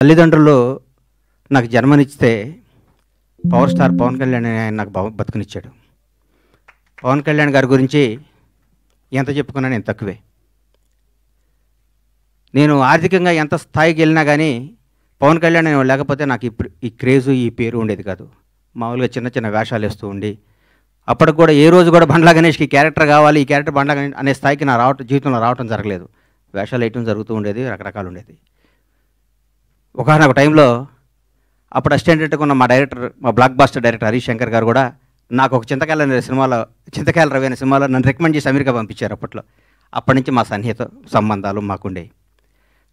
తల్లిదండ్రులు నాకు జన్మనిస్తే power star Pawan Kalyan ఆయన నాకు బతుకునిచ్చాడు. పవన్ కళ్యాణ్ గారి గురించి ఎంత చెప్పుకున్నా నేను తక్కువే. నేను ఆర్థికంగా ఎంత స్థాయికి వెళ్ళినా కానీ పవన్ కళ్యాణ్ లేకపోతే నాకు ఇప్పుడు ఈ క్రేజు ఈ పేరు ఉండేది కాదు. మామూలుగా చిన్న చిన్న వేషాలు వేస్తూ ఉండి అప్పటికి కూడా ఏ రోజు కూడా బండ్లా గణేష్కి క్యారెక్టర్ కావాలి, ఈ క్యారెక్టర్ బండ్లా గణేష్ అనే స్థాయికి నా జీవితంలో రావటం జరగలేదు. వేషాలు వేయటం జరుగుతూ ఉండేది, రకరకాలు ఉండేది. ఒకనొక టైంలో అప్పుడు అసిస్టెంట్గా ఉన్న మా blockbuster director Harish Shankar garu కూడా నాకు ఒక చింతకాయల రవి అనే సినిమాలో నన్ను రికమెండ్ చేసి అమెరికా పంపించారు. అప్పటి నుంచి మా సన్నిహిత సంబంధాలు మాకుండేవి.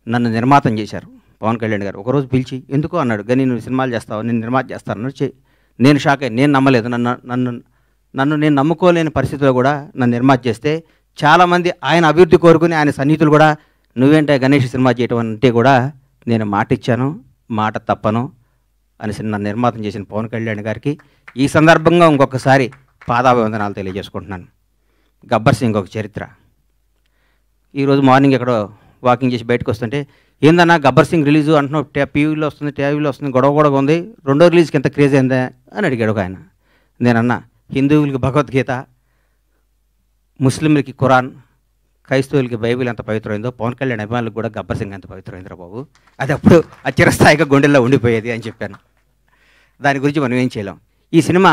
నన్ను నిర్మాతం చేశారు పవన్ కళ్యాణ్ గారు. ఒకరోజు పిలిచి ఎందుకో అన్నాడు, గని నువ్వు సినిమాలు చేస్తావు, నేను నిర్మాత చేస్తాను. నేను షాక్ అయ్యి, నేను నమ్మలేదు. నన్ను నేను నమ్ముకోలేని పరిస్థితిలో కూడా నన్ను నిర్మాత చేస్తే చాలామంది ఆయన అభివృద్ధి కోరుకుని ఆయన సన్నిహితులు కూడా నువ్వేంటే గణేష్ సినిమా చేయటం అంటే కూడా నేను మాట ఇచ్చాను, మాట తప్పను అని నన్ను నిర్మాతం చేసిన పవన్ కళ్యాణ్ గారికి ఈ సందర్భంగా ఇంకొకసారి పాదాభివందనాలు తెలియజేసుకుంటున్నాను. గబ్బర్ సింగ్ ఒక చరిత్ర. ఈరోజు మార్నింగ్ ఎక్కడో వాకింగ్ చేసి బయటకు వస్తుంటే ఏందన్నా గబ్బర్ సింగ్ రిలీజు అంటున్నావు, టీవీలో వస్తుంది, గొడవ ఉంది, రెండో రిలీజ్కి ఎంత క్రేజ్ అయిందా అని అడిగాడు ఒక ఆయన. నేనన్నా హిందువులకి భగవద్గీత, ముస్లింలకి ఖురాన్, క్రైస్తవులకి బైబిల్ ఎంత పవిత్రమైందో పవన్ కళ్యాణ్ అభిమానులకు కూడా గబ్బర్ సింగ్ ఎంత పవిత్రమైందిరా బాబు, అది అప్పుడు ఆ చిరస్థాయిగా గుండెల్లో ఉండిపోయేది అని చెప్పాను. దాని గురించి మనం ఏం చేయలేం. ఈ సినిమా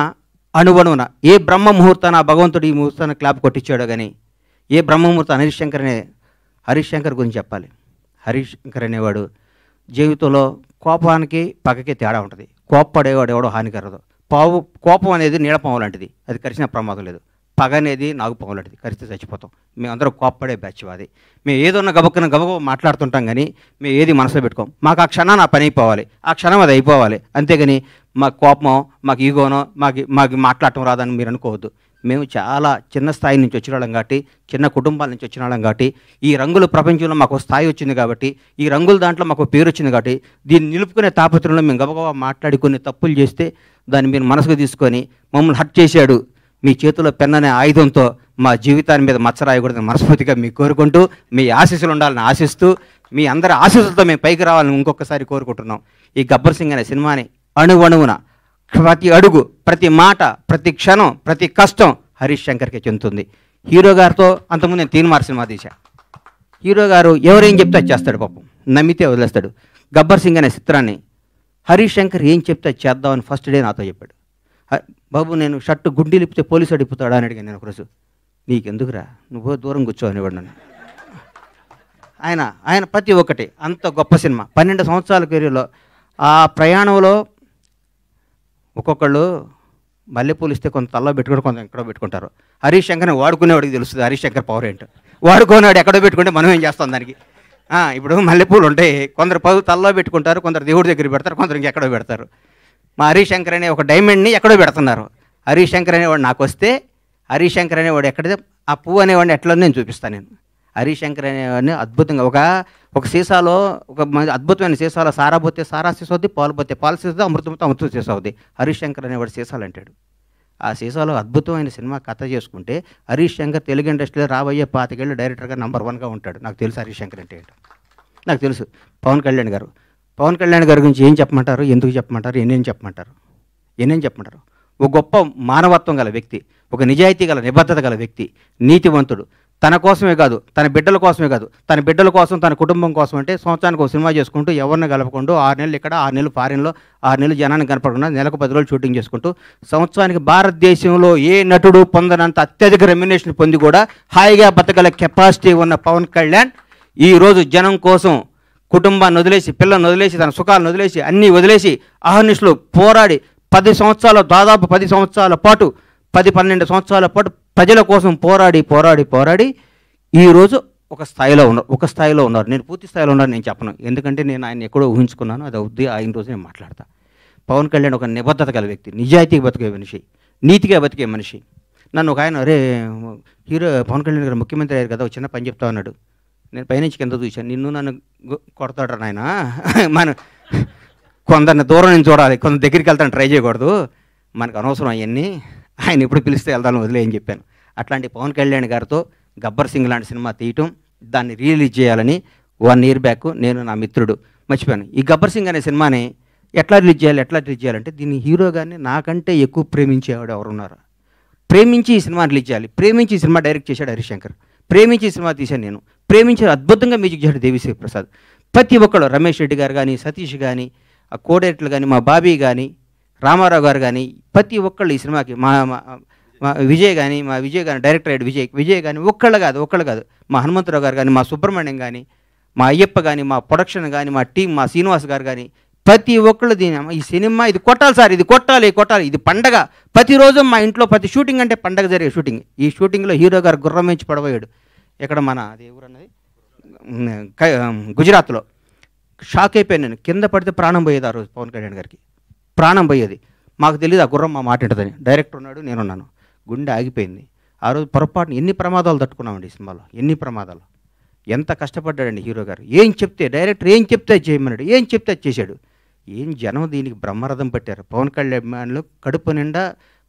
అణువణువున ఏ బ్రహ్మ ముహూర్తాన భగవంతుడు ఈ ముహూర్తాన్ని క్లాప్ కొట్టించాడో కానీ ఏ బ్రహ్మ ముహూర్తాన్ని హరీష్ శంకర్ గురించి చెప్పాలి. హరీష్ శంకర్ అనేవాడు జీవితంలో కోపానికి పగకి తేడా ఉంటుంది. కోప్పడేవాడు ఎవడో హానికరదు. కోపం అనేది నీడపాము లాంటిది, అది కరిచిన ప్రమాదం లేదు. పగ అనేది నాగుపాము లాంటిది, కరిస్తే చచ్చిపోతాం. మేమందరం కోప్పడే బ్యాచ్ అది. మేము ఏదన్నా గబ మాట్లాడుతుంటాం కానీ మేము ఏది మనసులో పెట్టుకోం. మాకు ఆ క్షణం పని అయిపోవాలి, ఆ క్షణం అది అయిపోవాలి. అంతేగాని మాకు కోపమో మాకు ఈగోనో మాకు మాట్లాడటం రాదని మీరు అనుకోవద్దు. మేము చాలా చిన్న స్థాయి నుంచి వచ్చిన వాళ్ళం కాబట్టి, చిన్న కుటుంబాల నుంచి వచ్చిన వాళ్ళం కాబట్టి, ఈ రంగుల ప్రపంచంలో మాకు స్థాయి వచ్చింది కాబట్టి, ఈ రంగుల దాంట్లో మాకు పేరు వచ్చింది కాబట్టి, దీన్ని నిలుపుకునే తాపత్రంలో మేము గబగబా మాట్లాడి కొన్ని తప్పులు చేస్తే దాన్ని మీరు మనసుకు తీసుకొని మమ్మల్ని హర్ట్ చేశాడు, మీ చేతిలో పెన్ అనే ఆయుధంతో మా జీవితాన్ని మీద మచ్చరాయకూడదని మనస్ఫూర్తిగా మీకు కోరుకుంటూ, మీ ఆశీస్సులు ఉండాలని ఆశిస్తూ, మీ అందరి ఆశీస్సులతో మేము పైకి రావాలని ఇంకొకసారి కోరుకుంటున్నాం. ఈ గబ్బర్ సింగ్ అనే సినిమాని అణువణువున ప్రతి అడుగు, ప్రతి మాట, ప్రతి క్షణం, ప్రతి కష్టం హరీష్ శంకర్కే చెందుతుంది. హీరో గారితో అంతకుముందు నేను తీన్మార్ సినిమా తీశా. హీరో గారు ఎవరేం చెప్తే అది చేస్తాడు, పాపం నమ్మితే వదిలేస్తాడు. గబ్బర్ సింగ్ అనే చిత్రాన్ని హరీష్ శంకర్ ఏం చెప్తే చేద్దామని ఫస్ట్ డే నాతో చెప్పాడు. బాబు నేను షర్టు గుండీ లిపితే పోలీసు అడిగిపోతాడా అని అడిగాను నేను ఒకరోజు. నీకెందుకురా, నువ్వు దూరం కూర్చో అనేవాడు నన్ను. ఆయన ప్రతి ఒక్కటి అంత గొప్ప సినిమా. 12 సంవత్సరాల కెరీర్లో ఆ ప్రయాణంలో ఒక్కొక్కళ్ళు మల్లెపూలు ఇస్తే కొంత తల్లో పెట్టుకుంటే కొంత ఎక్కడో పెట్టుకుంటారు. హరీష్ శంకర్ని వాడుకునేవాడికి తెలుస్తుంది హరీష్ శంకర్ పవర్ ఏంటో. వాడుకునేవాడు ఎక్కడో పెట్టుకుంటే మనం ఏం చేస్తాం దానికి. ఇప్పుడు మల్లెపూలు ఉంటాయి, కొందరు తల్లో పెట్టుకుంటారు, కొందరు దేవుడి దగ్గర పెడతారు, కొందరు ఇంకెక్కడో పెడతారు. మా హరీష్ శంకర్ అనే ఒక డైమండ్ని ఎక్కడో పెడుతున్నారు. హరీష్ శంకర్ అనేవాడు నాకు వస్తే, హరీష్ శంకర్ అనేవాడు ఎక్కడితే ఆ పువ్వు అనేవాడిని ఎట్లా నేను చూపిస్తాను. నేను హరీష్ శంకర్ అనేవాడిని అద్భుతంగా ఒక సీసాలో, ఒక అద్భుతమైన సీసాలో సారా పోతే సారా సీసా అవుద్ది, పాలు పోతే పాలు సీసా, అమృతం సీసా అవుద్ది. హరీష్ శంకర్ అనేవాడు సీసాలు అంటాడు. ఆ సీసాలో అద్భుతమైన సినిమా కథ చేసుకుంటే హరీష్ శంకర్ తెలుగు ఇండస్ట్రీలో రాబోయే 25 ఏళ్ళు డైరెక్టర్గా నంబర్ 1గా ఉంటాడు. నాకు తెలుసు హరీష్ శంకర్ అంటే ఏంటో, నాకు తెలుసు. పవన్ కళ్యాణ్ గారి గురించి ఏం చెప్పమంటారు, ఎందుకు చెప్పమంటారు, ఎన్నేం చెప్పమంటారు. ఒక గొప్ప మానవత్వం గల వ్యక్తి, ఒక నిజాయితీ గల నిబద్ధత గల వ్యక్తి, నీతివంతుడు. తన కోసమే కాదు, తన బిడ్డల కోసం, తన కుటుంబం కోసం అంటే సంవత్సరానికి ఒక సినిమా చేసుకుంటూ ఎవరిని కలపకుండా 6 నెలలు ఇక్కడ, 6 నెలలు ఫారిన్లో, 6 నెలలు జనానికి కనపడకుండా నెలకు 10 రోజులు షూటింగ్ చేసుకుంటూ సంవత్సరానికి భారతదేశంలో ఏ నటుడు పొందనంత అత్యధిక రెమ్యునేషన్ పొంది కూడా హాయిగా బతకగల కెపాసిటీ ఉన్న పవన్ కళ్యాణ్ ఈరోజు జనం కోసం కుటుంబాన్ని వదిలేసి, పిల్లల్ని వదిలేసి, తన సుఖాలను వదిలేసి, అన్నీ వదిలేసి అహర్నిశలు పోరాడి 10 సంవత్సరాలు, దాదాపు 10 సంవత్సరాల పాటు, 10-12 సంవత్సరాల పాటు ప్రజల కోసం పోరాడి ఈరోజు ఒక స్థాయిలో ఉన్నారు. నేను పూర్తి స్థాయిలో ఉన్నాను నేను చెప్పను, ఎందుకంటే నేను ఆయన ఎక్కడో ఊహించుకున్నాను. అది అవుద్ది, ఆయన రోజు నేను మాట్లాడతా. పవన్ కళ్యాణ్ ఒక నిబద్ధత గల వ్యక్తి, నిజాయితీగా బతికే మనిషి, నీతిగా బతికే మనిషి. నన్ను ఒక ఆయన, అరే హీరో పవన్ కళ్యాణ్ గారు ముఖ్యమంత్రి అయ్యారు కదా, ఒక చిన్న పని చెప్తా అన్నాడు. నేను పైనుంచి కింద చూశాను, నిన్ను నన్ను కొడతాడు నాయన, మనం కొందరిని దూరం నుంచి చూడాలి, కొందరు దగ్గరికి వెళ్తాను ట్రై చేయకూడదు, మనకు అనవసరం అవన్నీ, ఆయన ఎప్పుడు పిలిస్తే వెళ్తాను వదిలే అని చెప్పాను. అట్లాంటి పవన్ కళ్యాణ్ గారితో గబ్బర్ సింగ్ లాంటి సినిమా తీయటం, దాన్ని రిలీజ్ చేయాలని 1 year బ్యాక్ నేను, నా మిత్రుడు మర్చిపోయాను. ఈ గబ్బర్ సింగ్ అనే సినిమాని ఎట్లా రిలీజ్ చేయాలంటే దీన్ని హీరో గారిని నాకంటే ఎక్కువ ప్రేమించేవాడు ఎవరున్నారు, ప్రేమించి ఈ సినిమా రిలీజ్ చేయాలి, ప్రేమించి ఈ సినిమా డైరెక్ట్ చేశాడు హరీష్ శంకర్, ప్రేమించి ఈ సినిమా తీశాను నేను, ప్రేమించి అద్భుతంగా మ్యూజిక్ చేశాడు దేవిశ్రీ ప్రసాద్. ప్రతి ఒక్కళ్ళు రమేష్ రెడ్డి గారు కానీ, సతీష్ కానీ, ఆ కోడైరెక్టర్లు కానీ, మా బాబీ కానీ, రామారావు గారు కానీ, ప్రతి ఒక్కళ్ళు ఈ సినిమాకి మా విజయ్ కానీ, డైరెక్టర్ అయ్యాడు విజయ్ కానీ, ఒక్కళ్ళు కాదు మా హనుమంతరావు గారు కానీ, మా సుబ్రహ్మణ్యం కానీ, మా అయ్యప్ప కానీ, మా ప్రొడక్షన్ కానీ, మా టీం, మా శ్రీనివాస్ గారు కానీ, ప్రతి ఒక్కళ్ళు ఈ సినిమా ఇది కొట్టాలి సార్, ఇది కొట్టాలి, ఇది పండగ. ప్రతిరోజు మా ఇంట్లో ప్రతి షూటింగ్ అంటే పండగ జరిగే షూటింగ్. ఈ షూటింగ్లో హీరో గారు గుర్రం వేయించి పడబోయాడు. ఎక్కడ మన అది ఎవరన్నది గుజరాత్లో. షాక్ అయిపోయాను నేను. కింద పడితే ప్రాణం పోయేది ఆ రోజు పవన్ కళ్యాణ్ గారికి, ప్రాణం పోయేది. మాకు తెలియదు ఆ గుర్రం మా మాట ఉంటుందని. డైరెక్టర్ ఉన్నాడు, నేనున్నాను. గుండె ఆగిపోయింది ఆ రోజు. పొరపాటున ఎన్ని ప్రమాదాలు తట్టుకున్నామండి ఈ సినిమాలో, ఎన్ని ప్రమాదాలు. ఎంత కష్టపడ్డాడండి హీరో గారు. డైరెక్టర్ ఏం చెప్తే చేయమన్నాడు, ఏం చెప్తే చేశాడు. జనం దీనికి బ్రహ్మరథం పట్టారు. పవన్ కళ్యాణ్ అభిమానులు కడుపు నిండా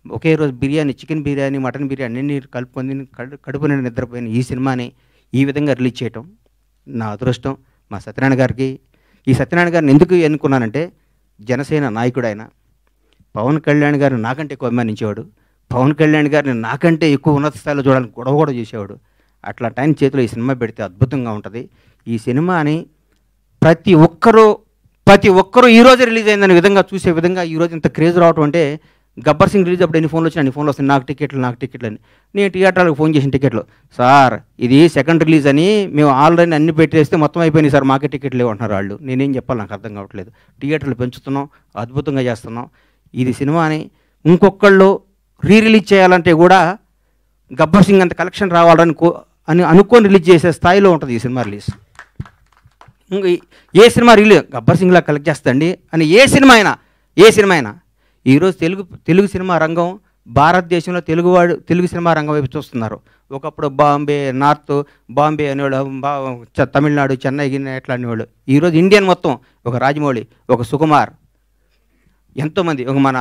ఒకే రోజు బిర్యానీ, చికెన్ బిర్యానీ, మటన్ బిర్యానీ అన్ని కలుపుకొని కడుపు నిండా నిద్రపోయిన ఈ సినిమాని ఈ విధంగా రిలీజ్ చేయటం నా అదృష్టం. మా సత్యనారాయణ గారికి, ఈ సత్యనారాయణ గారిని ఎందుకు ఎన్నుకున్నానంటే జనసేన నాయకుడు ఆయన. పవన్ కళ్యాణ్ గారిని నాకంటే ఎక్కువ అభిమానించేవాడు. పవన్ కళ్యాణ్ గారిని నాకంటే ఎక్కువ ఉన్నత స్థాయిలో చూడాలని గొడవ కూడా చేసేవాడు. అట్లాంటి ఆయన చేతిలో ఈ సినిమా పెడితే అద్భుతంగా ఉంటుంది. ఈ సినిమాని ప్రతి ఒక్కరూ ఈరోజే రిలీజ్ అయిందనే విధంగా చూసే విధంగా ఈరోజు ఇంత క్రేజ్ రావటం అంటే, గబ్బర్ సింగ్ రిలీజ్ అప్పుడు ఎన్ని ఫోన్లు వచ్చినా అన్ని ఫోన్లు వస్తాయి, నాకు టికెట్లు అని. నేను థియేటర్లకు ఫోన్ చేసిన టికెట్లు, సార్ ఇది సెకండ్ రిలీజ్ అని మేము ఆల్రెడీ అన్ని పెట్టేస్తే మొత్తం అయిపోయినాయి సార్, మాకే టికెట్లు లేవంటున్నారు వాళ్ళు. నేనేం చెప్పాలి, నాకు అర్థం కావట్లేదు. థియేటర్లు పెంచుతున్నాం, అద్భుతంగా చేస్తున్నాం. ఇది సినిమాని ఇంకొకళ్ళు రిలీజ్ చేయాలంటే కూడా గబ్బర్ సింగ్ అంత కలెక్షన్ రావాలని అనుకొని రిలీజ్ చేసే స్థాయిలో ఉంటుంది ఈ సినిమా రిలీజ్. ఏ సినిమా రిలీజ్ గబ్బర్ సింగ్లా కలెక్ట్ చేస్తండి అని ఏ సినిమా అయినా ఈరోజు తెలుగు సినిమా రంగం భారతదేశంలో తెలుగు సినిమా రంగం వైపు చూస్తున్నారు. ఒకప్పుడు బాంబే అనేవాళ్ళు, తమిళనాడు, చెన్నై ఎట్లా అనేవాళ్ళు. ఈరోజు ఇండియన్ మొత్తం ఒక రాజమౌళి, ఒక సుకుమార్, ఎంతోమంది, ఒక మన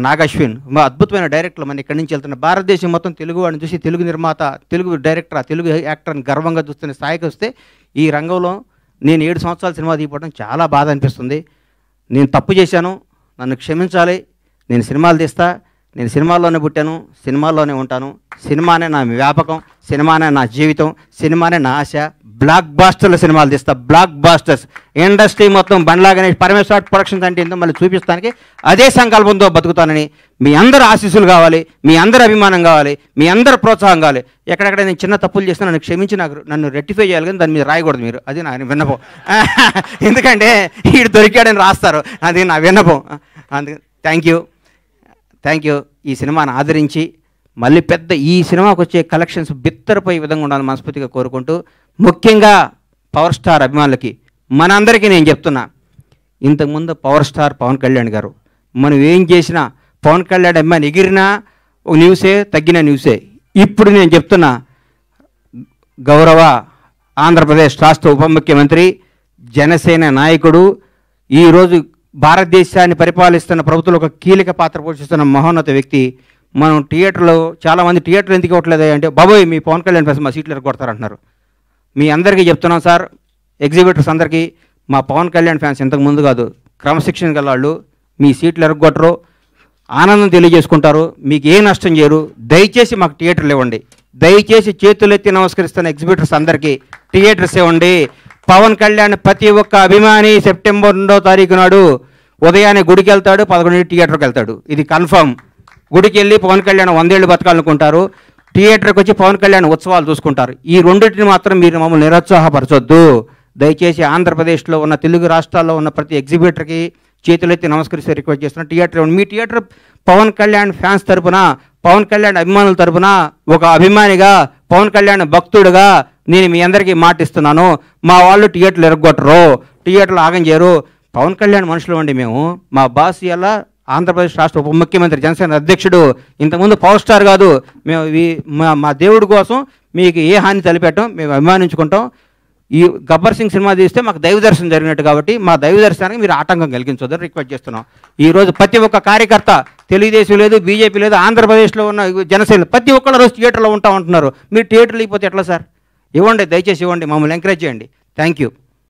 నాగశ్విన్, అద్భుతమైన డైరెక్టర్లు మన ఇక్కడి నుంచి వెళ్తున్న. భారతదేశం మొత్తం తెలుగు వాడిని చూసి తెలుగు నిర్మాత, తెలుగు డైరెక్టర్, తెలుగు యాక్టర్ని గర్వంగా చూస్తున్న స్థాయికి వస్తే ఈ రంగంలో నేను 7 సంవత్సరాల సినిమా తీయడం చాలా బాధ అనిపిస్తుంది. నేను తప్పు చేశాను, నన్ను క్షమించాలి. నేను సినిమాలు తీస్తా, నేను సినిమాల్లోనే పుట్టాను, సినిమాల్లోనే ఉంటాను. సినిమానే నా వ్యాపకం, సినిమానే నా జీవితం, సినిమానే నా ఆశ. బ్లాక్ బాస్టర్ల సినిమాలు తీస్తా, బ్లాక్ బాస్టర్స్. ఇండస్ట్రీ మొత్తం బండ్లాగానే పరమేశ్వర ప్రొడక్షన్స్ అంటే ఏంటో మళ్ళీ చూపిస్తానికి అదే సంకల్పంతో బతుకుతానని మీ అందరు ఆశీస్సులు కావాలి, మీ అందరు అభిమానం కావాలి, మీ అందరు ప్రోత్సాహం కావాలి. ఎక్కడెక్కడ నేను చిన్న తప్పులు చేసినా నన్ను క్షమించి నన్ను రెక్టిఫై చేయాలి, కానీ దాని మీద రాయకూడదు మీరు. అది నా విన్నపం. ఎందుకంటే వీడు దొరికాడని రాస్తారు, అది నా విన్నపం. అందుకే థ్యాంక్ యూ. ఈ సినిమాను ఆదరించి మళ్ళీ ఈ సినిమాకు వచ్చే కలెక్షన్స్ బిత్తరపోయే విధంగా ఉండాలని మనస్ఫూర్తిగా కోరుకుంటూ, ముఖ్యంగా పవర్ స్టార్ అభిమానులకి మనందరికీ నేను చెప్తున్నా, ఇంతకుముందు పవర్ స్టార్ పవన్ కళ్యాణ్ గారు, మనం ఏం చేసినా పవన్ కళ్యాణ్ అభిమాని ఎగిరినా న్యూసే, తగ్గిన న్యూసే. ఇప్పుడు నేను చెప్తున్నా, గౌరవ ఆంధ్రప్రదేశ్ రాష్ట్ర ఉప ముఖ్యమంత్రి, జనసేన నాయకుడు, ఈరోజు భారతదేశాన్ని పరిపాలిస్తున్న ప్రభుత్వంలో ఒక కీలక పాత్ర పోషిస్తున్న మహోన్నత వ్యక్తి. మనం థియేటర్లో చాలామంది థియేటర్లు ఎందుకు ఇవ్వట్లేదు అంటే, బాబోయ్ మీ పవన్ కళ్యాణ్ ఫ్యాన్స్ మా సీట్లు ఎరగొడతారంటున్నారు. మీ అందరికీ చెప్తున్నాం సార్, ఎగ్జిబిటర్స్ అందరికీ, మా పవన్ కళ్యాణ్ ఫ్యాన్స్ ఇంతకు ముందు కాదు, క్రమశిక్షణ గల వాళ్ళు, మీ సీట్లు ఎరగొట్టరు, ఆనందం తెలియజేసుకుంటారు, మీకు ఏ నష్టం చేయరు. దయచేసి మాకు థియేటర్లు ఇవ్వండి. దయచేసి చేతులెత్తి నమస్కరిస్తున్న ఎగ్జిబిటర్స్ అందరికీ థియేటర్స్ ఇవ్వండి. పవన్ కళ్యాణ్ ప్రతి ఒక్క అభిమాని సెప్టెంబర్ 2వ తారీఖు నాడు ఉదయాన్నే గుడికి వెళ్తాడు, 11 థియేటర్కి వెళ్తాడు. ఇది కన్ఫర్మ్. గుడికి వెళ్ళి పవన్ కళ్యాణ్ 100 ఏళ్ళు బతకాలనుకుంటారు, థియేటర్కి వచ్చి పవన్ కళ్యాణ్ ఉత్సవాలు చూసుకుంటారు. ఈ రెండింటిని మాత్రం మీరు మమ్మల్ని నిరుత్సాహపరచొద్దు. దయచేసి ఆంధ్రప్రదేశ్లో ఉన్న తెలుగు రాష్ట్రాల్లో ఉన్న ప్రతి ఎగ్జిబిటర్కి చేతులెత్తి నమస్కరిస్తే రిక్వెస్ట్ చేస్తున్నా, థియేటర్ మీ థియేటర్ పవన్ కళ్యాణ్ ఫ్యాన్స్ తరపున, పవన్ కళ్యాణ్ అభిమానుల తరపున, ఒక అభిమానిగా, పవన్ కళ్యాణ్ భక్తుడుగా నేను మీ అందరికీ మాటిస్తున్నాను. మా వాళ్ళు థియేటర్లు ఎరగొట్టరు, థియేటర్లు ఆగం చేయరు. పవన్ కళ్యాణ్ మనుషులు అండి మేము. మా బాస్ ఇలా ఆంధ్రప్రదేశ్ రాష్ట్ర ఉప ముఖ్యమంత్రి, జనసేన అధ్యక్షుడు, ఇంతకుముందు పవర్ స్టార్ కాదు. మేము మా దేవుడి కోసం మీకు ఏ హాని తలపెట్టాం, మేము అభిమానించుకుంటాం. ఈ గబ్బర్ సింగ్ సినిమా తీస్తే మాకు దైవ దర్శనం జరిగినట్టు కాబట్టి మా దైవ దర్శనానికి మీరు ఆటంకం కలిగించొద్దని రిక్వెస్ట్ చేస్తున్నాం. ఈరోజు ప్రతి ఒక్క కార్యకర్త, తెలుగుదేశం లేదు, బీజేపీ లేదు, ఆంధ్రప్రదేశ్లో ఉన్న జనసేన ప్రతి ఒక్కళ్ళు రోజు థియేటర్లో ఉంటున్నారు. మీరు థియేటర్లు ఇవ్వకపోతే ఎట్లా సార్? ఇవ్వండి, దయచేసి ఇవ్వండి, మమ్మల్ని ఎంకరేజ్ చేయండి. Thank you.